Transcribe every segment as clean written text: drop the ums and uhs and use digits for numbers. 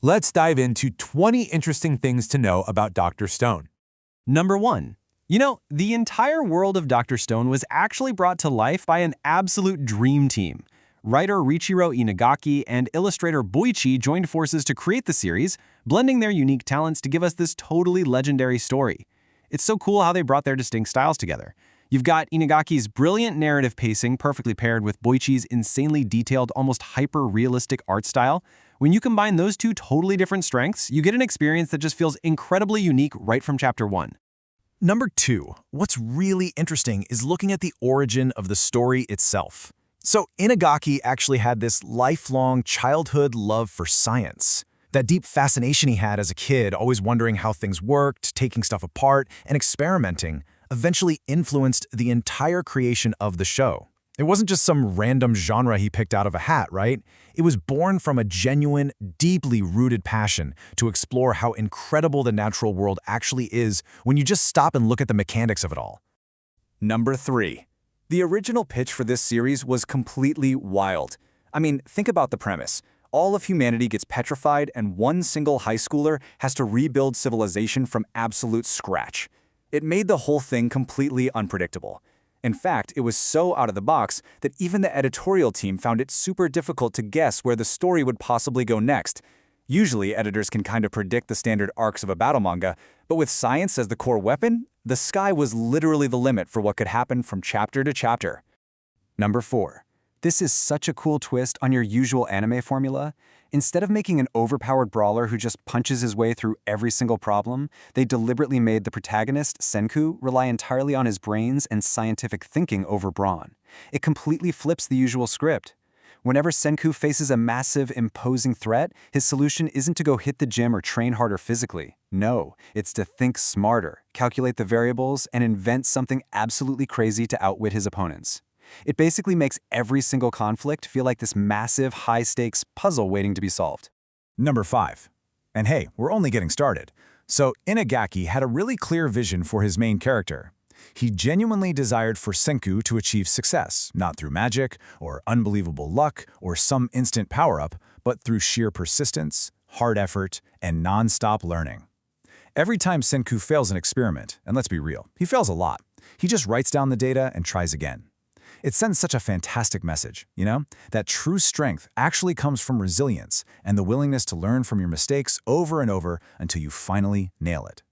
Let's dive into 20 interesting things to know about Dr. Stone. Number 1. The entire world of Dr. Stone was actually brought to life by an absolute dream team. Writer Riichiro Inagaki and illustrator Boichi joined forces to create the series, blending their unique talents to give us this totally legendary story. It's so cool how they brought their distinct styles together. You've got Inagaki's brilliant narrative pacing perfectly paired with Boichi's insanely detailed, almost hyper-realistic art style. When you combine those two totally different strengths, you get an experience that just feels incredibly unique right from chapter 1. Number 2. What's really interesting is looking at the origin of the story itself. So Inagaki actually had this lifelong childhood love for science. That deep fascination he had as a kid, always wondering how things worked, taking stuff apart, and experimenting, eventually influenced the entire creation of the show. It wasn't just some random genre he picked out of a hat, right? It was born from a genuine, deeply rooted passion to explore how incredible the natural world actually is when you just stop and look at the mechanics of it all. Number 3. The original pitch for this series was completely wild. I mean, think about the premise. All of humanity gets petrified and one single high schooler has to rebuild civilization from absolute scratch. It made the whole thing completely unpredictable. In fact, it was so out of the box that even the editorial team found it super difficult to guess where the story would possibly go next. Usually, editors can kind of predict the standard arcs of a battle manga, but with science as the core weapon, the sky was literally the limit for what could happen from chapter to chapter. Number 4. This is such a cool twist on your usual anime formula. Instead of making an overpowered brawler who just punches his way through every single problem, they deliberately made the protagonist, Senku, rely entirely on his brains and scientific thinking over brawn. It completely flips the usual script. Whenever Senku faces a massive, imposing threat, his solution isn't to go hit the gym or train harder physically. No, it's to think smarter, calculate the variables, and invent something absolutely crazy to outwit his opponents. It basically makes every single conflict feel like this massive, high-stakes puzzle waiting to be solved. Number 5. And hey, we're only getting started. So Inagaki had a really clear vision for his main character. He genuinely desired for Senku to achieve success, not through magic, or unbelievable luck, or some instant power-up, but through sheer persistence, hard effort, and non-stop learning. Every time Senku fails an experiment, and let's be real, he fails a lot, he just writes down the data and tries again. It sends such a fantastic message, that true strength actually comes from resilience and the willingness to learn from your mistakes over and over until you finally nail it.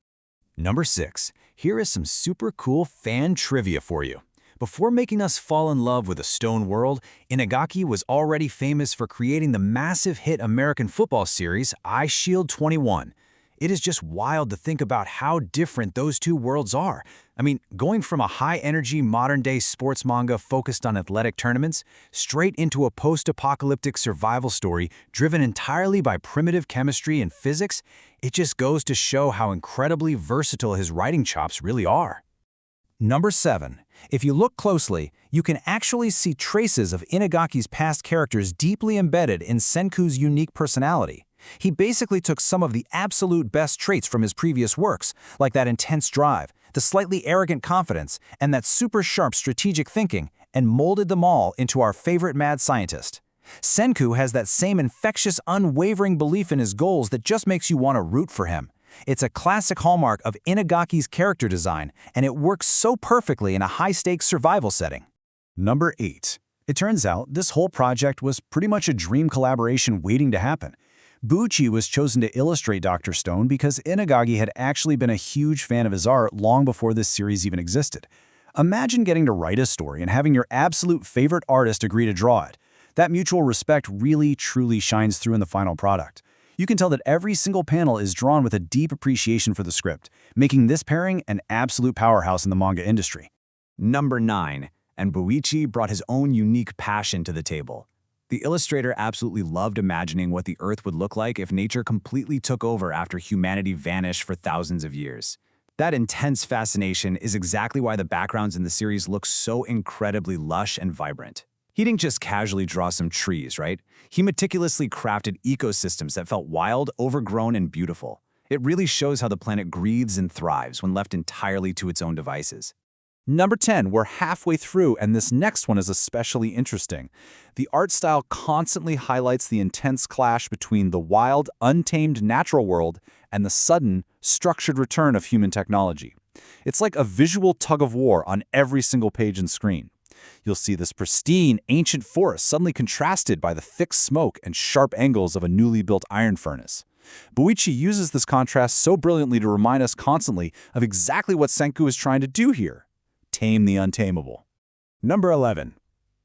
Number 6. Here is some super cool fan trivia for you. Before making us fall in love with the Stone world, Inagaki was already famous for creating the massive hit American football series Eyeshield 21. It is just wild to think about how different those two worlds are. I mean, going from a high-energy, modern-day sports manga focused on athletic tournaments, straight into a post-apocalyptic survival story driven entirely by primitive chemistry and physics, it just goes to show how incredibly versatile his writing chops really are. Number 7. If you look closely, you can actually see traces of Inagaki's past characters deeply embedded in Senku's unique personality. He basically took some of the absolute best traits from his previous works, like that intense drive, the slightly arrogant confidence, and that super sharp strategic thinking, and molded them all into our favorite mad scientist. Senku has that same infectious, unwavering belief in his goals that just makes you want to root for him. It's a classic hallmark of Inagaki's character design, and it works so perfectly in a high-stakes survival setting. Number 8. It turns out this whole project was pretty much a dream collaboration waiting to happen. Boichi was chosen to illustrate Dr. Stone because Inagaki had actually been a huge fan of his art long before this series even existed. Imagine getting to write a story and having your absolute favorite artist agree to draw it. That mutual respect really, truly shines through in the final product. You can tell that every single panel is drawn with a deep appreciation for the script, making this pairing an absolute powerhouse in the manga industry. Number 9. And Boichi brought his own unique passion to the table. The illustrator absolutely loved imagining what the Earth would look like if nature completely took over after humanity vanished for thousands of years. That intense fascination is exactly why the backgrounds in the series look so incredibly lush and vibrant. He didn't just casually draw some trees, right? He meticulously crafted ecosystems that felt wild, overgrown, and beautiful. It really shows how the planet breathes and thrives when left entirely to its own devices. Number 10, we're halfway through, and this next one is especially interesting. The art style constantly highlights the intense clash between the wild, untamed natural world and the sudden, structured return of human technology. It's like a visual tug-of-war on every single page and screen. You'll see this pristine, ancient forest suddenly contrasted by the thick smoke and sharp angles of a newly built iron furnace. Boichi uses this contrast so brilliantly to remind us constantly of exactly what Senku is trying to do here: tame the untamable. Number 11.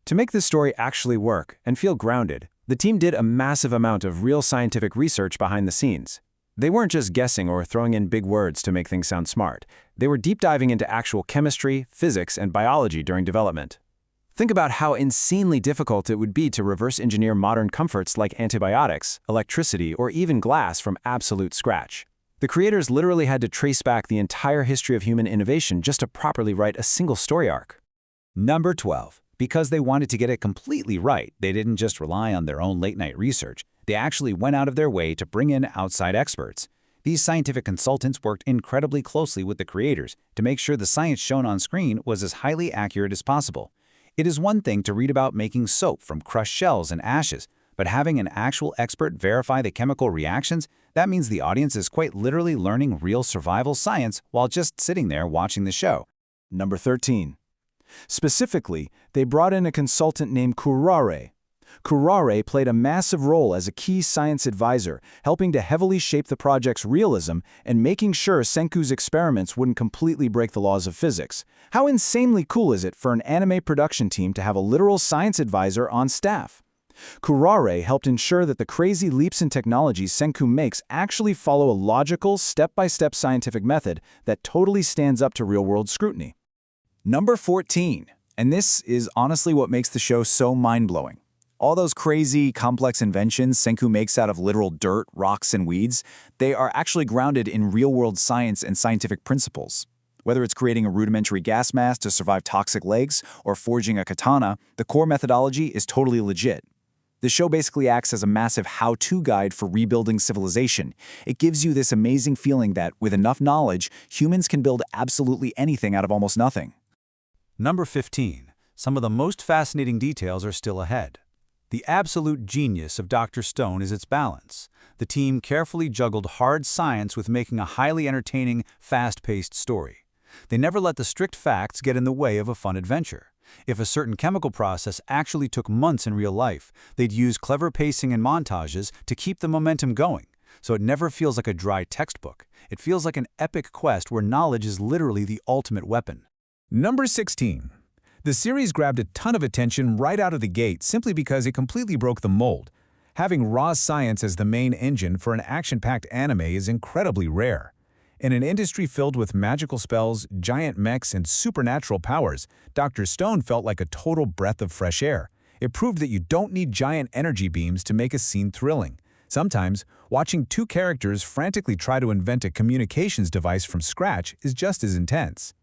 To make this story actually work and feel grounded, the team did a massive amount of real scientific research behind the scenes. They weren't just guessing or throwing in big words to make things sound smart. They were deep diving into actual chemistry, physics, and biology during development. Think about how insanely difficult it would be to reverse engineer modern comforts like antibiotics, electricity, or even glass from absolute scratch. The creators literally had to trace back the entire history of human innovation just to properly write a single story arc. Number 12. Because they wanted to get it completely right, they didn't just rely on their own late-night research. They actually went out of their way to bring in outside experts. These scientific consultants worked incredibly closely with the creators to make sure the science shown on screen was as highly accurate as possible. It is one thing to read about making soap from crushed shells and ashes, but having an actual expert verify the chemical reactions, that means the audience is quite literally learning real survival science while just sitting there watching the show. Number 13. Specifically, they brought in a consultant named Kurare. Kurare played a massive role as a key science advisor, helping to heavily shape the project's realism and making sure Senku's experiments wouldn't completely break the laws of physics. How insanely cool is it for an anime production team to have a literal science advisor on staff? Kurare helped ensure that the crazy leaps in technology Senku makes actually follow a logical, step-by-step scientific method that totally stands up to real-world scrutiny. Number 14, and this is honestly what makes the show so mind-blowing. All those crazy, complex inventions Senku makes out of literal dirt, rocks, and weeds, they are actually grounded in real-world science and scientific principles. Whether it's creating a rudimentary gas mask to survive toxic legs or forging a katana, the core methodology is totally legit. The show basically acts as a massive how-to guide for rebuilding civilization. It gives you this amazing feeling that, with enough knowledge, humans can build absolutely anything out of almost nothing. Number 15. Some of the most fascinating details are still ahead. The absolute genius of Dr. Stone is its balance. The team carefully juggled hard science with making a highly entertaining, fast-paced story. They never let the strict facts get in the way of a fun adventure. If a certain chemical process actually took months in real life, they'd use clever pacing and montages to keep the momentum going, so it never feels like a dry textbook. It feels like an epic quest where knowledge is literally the ultimate weapon. Number 16. The series grabbed a ton of attention right out of the gate simply because it completely broke the mold. Having raw science as the main engine for an action-packed anime is incredibly rare. In an industry filled with magical spells, giant mechs, and supernatural powers, Dr. Stone felt like a total breath of fresh air. It proved that you don't need giant energy beams to make a scene thrilling. Sometimes, watching two characters frantically try to invent a communications device from scratch is just as intense.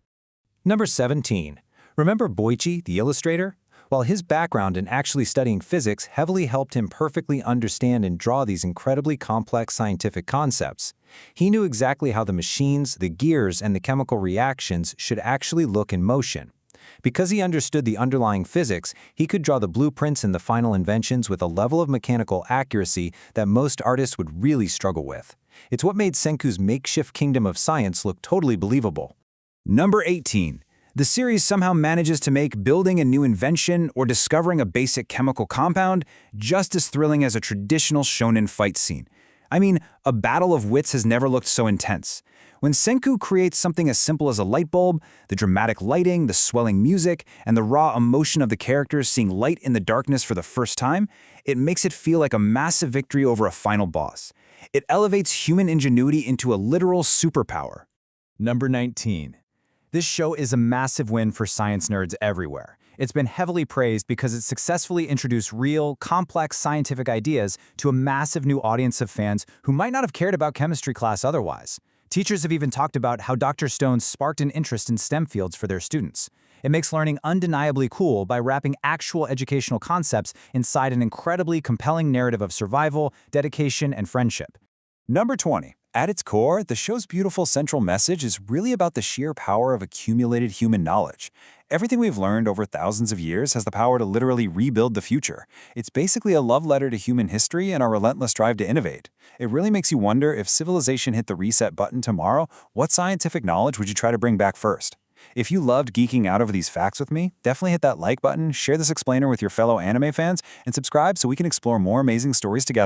Number 17. Remember Boichi, the illustrator? While his background in actually studying physics heavily helped him perfectly understand and draw these incredibly complex scientific concepts, he knew exactly how the machines, the gears, and the chemical reactions should actually look in motion. Because he understood the underlying physics, he could draw the blueprints and the final inventions with a level of mechanical accuracy that most artists would really struggle with. It's what made Senku's makeshift kingdom of science look totally believable. Number 18. The series somehow manages to make building a new invention or discovering a basic chemical compound just as thrilling as a traditional shonen fight scene. I mean, a battle of wits has never looked so intense. When Senku creates something as simple as a light bulb, the dramatic lighting, the swelling music, and the raw emotion of the characters seeing light in the darkness for the first time, it makes it feel like a massive victory over a final boss. It elevates human ingenuity into a literal superpower. Number 19. This show is a massive win for science nerds everywhere. It's been heavily praised because it successfully introduced real, complex scientific ideas to a massive new audience of fans who might not have cared about chemistry class otherwise. Teachers have even talked about how Dr. Stone sparked an interest in STEM fields for their students. It makes learning undeniably cool by wrapping actual educational concepts inside an incredibly compelling narrative of survival, dedication, and friendship. Number 20. At its core, the show's beautiful central message is really about the sheer power of accumulated human knowledge. Everything we've learned over thousands of years has the power to literally rebuild the future. It's basically a love letter to human history and our relentless drive to innovate. It really makes you wonder, if civilization hit the reset button tomorrow, what scientific knowledge would you try to bring back first? If you loved geeking out over these facts with me, definitely hit that like button, share this explainer with your fellow anime fans, and subscribe so we can explore more amazing stories together.